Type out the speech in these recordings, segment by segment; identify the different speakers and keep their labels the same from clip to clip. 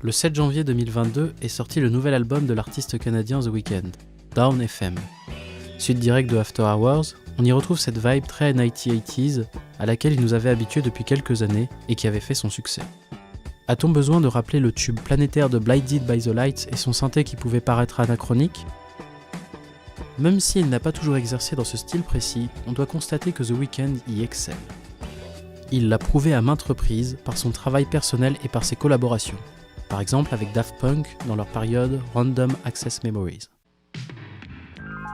Speaker 1: Le 7 janvier 2022 est sorti le nouvel album de l'artiste canadien The Weeknd, Down FM. Suite directe de After Hours, on y retrouve cette vibe très 1980s à laquelle il nous avait habitués depuis quelques années et qui avait fait son succès. A-t-on besoin de rappeler le tube planétaire de Blinded by the Lights et son synthé qui pouvait paraître anachronique ? Même s'il n'a pas toujours exercé dans ce style précis, on doit constater que The Weeknd y excelle. Il l'a prouvé à maintes reprises par son travail personnel et par ses collaborations. Par exemple avec Daft Punk dans leur période Random Access Memories.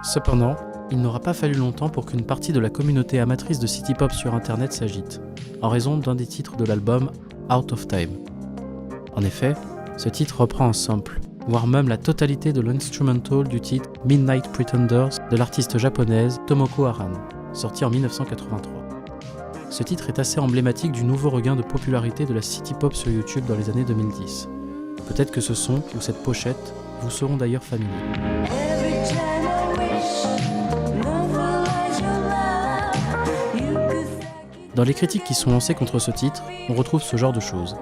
Speaker 1: Cependant, il n'aura pas fallu longtemps pour qu'une partie de la communauté amatrice de city pop sur internet s'agite, en raison d'un des titres de l'album, Out of Time. En effet, ce titre reprend un sample, voire même la totalité de l'instrumental du titre Midnight Pretenders de l'artiste japonaise Tomoko Aran, sorti en 1983. Ce titre est assez emblématique du nouveau regain de popularité de la city pop sur YouTube dans les années 2010. Peut-être que ce son ou cette pochette vous seront d'ailleurs familiers. Dans les critiques qui sont lancées contre ce titre, on retrouve ce genre de choses.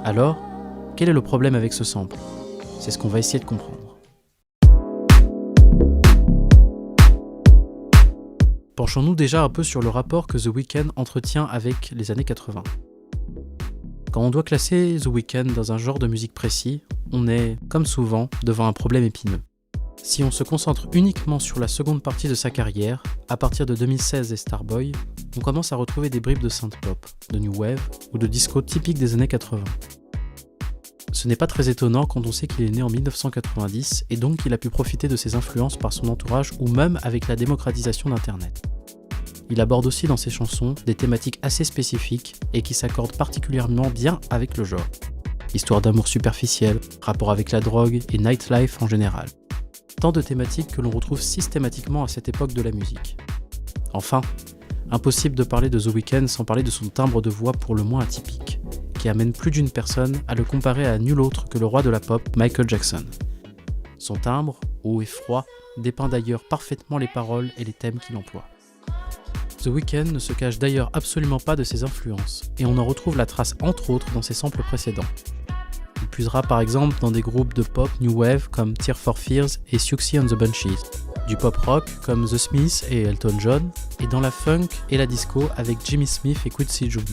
Speaker 1: Alors, quel est le problème avec ce sample ? C'est ce qu'on va essayer de comprendre. Penchons-nous déjà un peu sur le rapport que The Weeknd entretient avec les années 80. Quand on doit classer The Weeknd dans un genre de musique précis, on est, comme souvent, devant un problème épineux. Si on se concentre uniquement sur la seconde partie de sa carrière, à partir de 2016 et Starboy, on commence à retrouver des bribes de synth-pop, de new wave ou de disco typiques des années 80. Ce n'est pas très étonnant quand on sait qu'il est né en 1990 et donc qu'il a pu profiter de ses influences par son entourage ou même avec la démocratisation d'Internet. Il aborde aussi dans ses chansons des thématiques assez spécifiques et qui s'accordent particulièrement bien avec le genre. Histoire d'amour superficiel, rapport avec la drogue et nightlife en général. Tant de thématiques que l'on retrouve systématiquement à cette époque de la musique. Enfin, impossible de parler de The Weeknd sans parler de son timbre de voix pour le moins atypique, qui amène plus d'une personne à le comparer à nul autre que le roi de la pop, Michael Jackson. Son timbre, haut et froid, dépeint d'ailleurs parfaitement les paroles et les thèmes qu'il emploie. The Weeknd ne se cache d'ailleurs absolument pas de ses influences, et on en retrouve la trace entre autres dans ses samples précédents. Il puisera par exemple dans des groupes de pop new wave comme Tears for Fears et Siouxsie and the Banshees, du pop rock comme The Smiths et Elton John, et dans la funk et la disco avec Jimmy Smith et Quincy Jones,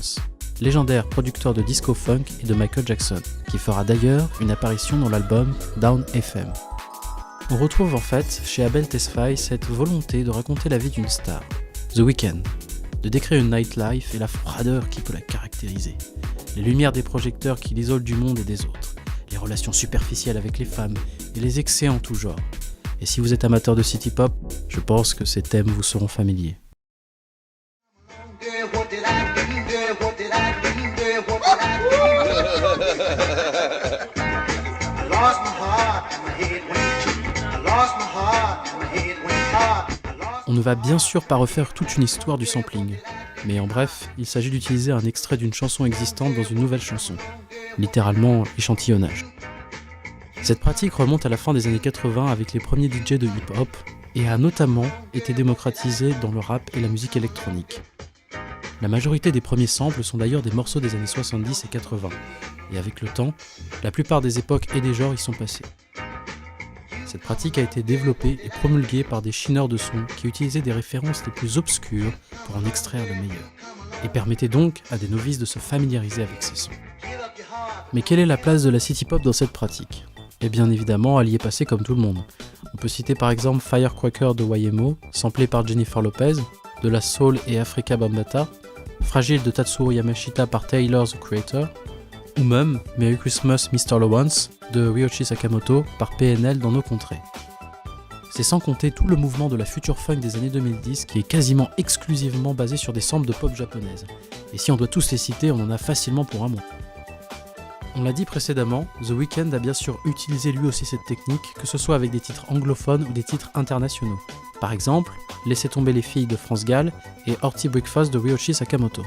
Speaker 1: légendaire producteur de disco funk et de Michael Jackson, qui fera d'ailleurs une apparition dans l'album Down FM. On retrouve en fait chez Abel Tesfaye cette volonté de raconter la vie d'une star, The Weeknd, de décrire une nightlife et la froideur qui peut la caractériser, les lumières des projecteurs qui l'isolent du monde et des autres, les relations superficielles avec les femmes et les excès en tout genre. Et si vous êtes amateur de city pop, je pense que ces thèmes vous seront familiers. On ne va bien sûr pas refaire toute une histoire du sampling, mais en bref, il s'agit d'utiliser un extrait d'une chanson existante dans une nouvelle chanson, littéralement échantillonnage. Cette pratique remonte à la fin des années 80 avec les premiers DJ de hip-hop et a notamment été démocratisée dans le rap et la musique électronique. La majorité des premiers samples sont d'ailleurs des morceaux des années 70 et 80, et avec le temps, la plupart des époques et des genres y sont passés. Cette pratique a été développée et promulguée par des chineurs de son qui utilisaient des références les plus obscures pour en extraire le meilleur, et permettaient donc à des novices de se familiariser avec ces sons. Mais quelle est la place de la city pop dans cette pratique ? Et bien évidemment, elle y est passée comme tout le monde. On peut citer par exemple Firecracker de YMO, samplé par Jennifer Lopez, de la Soul et Africa Bambaataa, Fragile de Tatsuo Yamashita par Tyler the Creator, ou même Merry Christmas Mr. Lawrence de Ryoichi Sakamoto par PNL dans nos contrées. C'est sans compter tout le mouvement de la future funk des années 2010 qui est quasiment exclusivement basé sur des samples de pop japonaise. Et si on doit tous les citer, on en a facilement pour un mois. On l'a dit précédemment, The Weeknd a bien sûr utilisé lui aussi cette technique, que ce soit avec des titres anglophones ou des titres internationaux. Par exemple, Laissez tomber les filles de France Gall et Horty Breakfast de Ryoichi Sakamoto.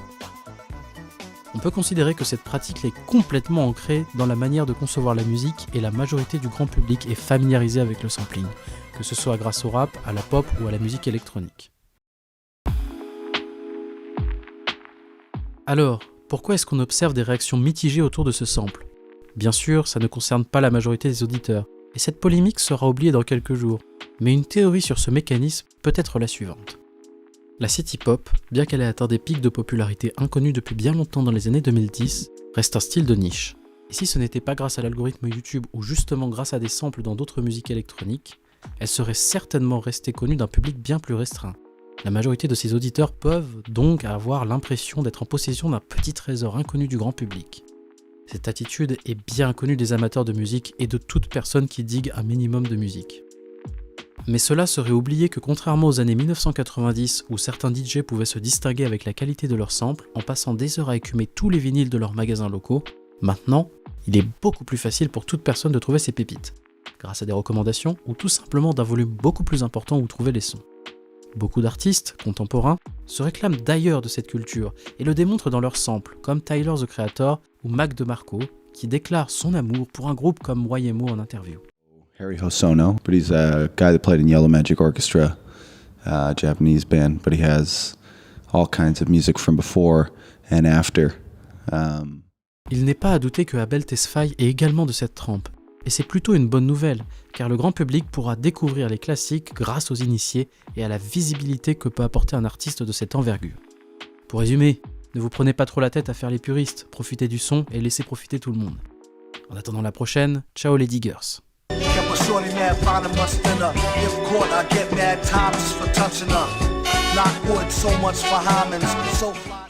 Speaker 1: On peut considérer que cette pratique est complètement ancrée dans la manière de concevoir la musique et la majorité du grand public est familiarisée avec le sampling, que ce soit grâce au rap, à la pop ou à la musique électronique. Alors, pourquoi est-ce qu'on observe des réactions mitigées autour de ce sample ? Bien sûr, ça ne concerne pas la majorité des auditeurs, et cette polémique sera oubliée dans quelques jours, mais une théorie sur ce mécanisme peut être la suivante. La city pop, bien qu'elle ait atteint des pics de popularité inconnus depuis bien longtemps dans les années 2010, reste un style de niche. Et si ce n'était pas grâce à l'algorithme YouTube ou justement grâce à des samples dans d'autres musiques électroniques, elle serait certainement restée connue d'un public bien plus restreint. La majorité de ses auditeurs peuvent donc avoir l'impression d'être en possession d'un petit trésor inconnu du grand public. Cette attitude est bien connue des amateurs de musique et de toute personne qui digue un minimum de musique. Mais cela serait oublier que contrairement aux années 1990 où certains DJ pouvaient se distinguer avec la qualité de leurs samples en passant des heures à écumer tous les vinyles de leurs magasins locaux, maintenant, il est beaucoup plus facile pour toute personne de trouver ses pépites, grâce à des recommandations ou tout simplement d'un volume beaucoup plus important où trouver les sons. Beaucoup d'artistes, contemporains, se réclament d'ailleurs de cette culture et le démontrent dans leurs samples, comme Tyler the Creator ou Mac DeMarco, qui déclare son amour pour un groupe comme YMO en interview.
Speaker 2: Harry Hosono, but he's a guy that played in Yellow Magic Orchestra, a Japanese band, but he has all kinds of music from before and after.
Speaker 1: Il n'est pas à douter que Abel Tesfaye est également de cette trempe, et c'est plutôt une bonne nouvelle, car le grand public pourra découvrir les classiques grâce aux initiés et à la visibilité que peut apporter un artiste de cette envergure. Pour résumer, ne vous prenez pas trop la tête à faire les puristes, profitez du son et laissez profiter tout le monde. En attendant la prochaine, ciao les diggers.
Speaker 3: Kept a shorty mad, finding my spinner. If caught, I get mad time just for touching her. Knock wood, so much for Hymens, so fly.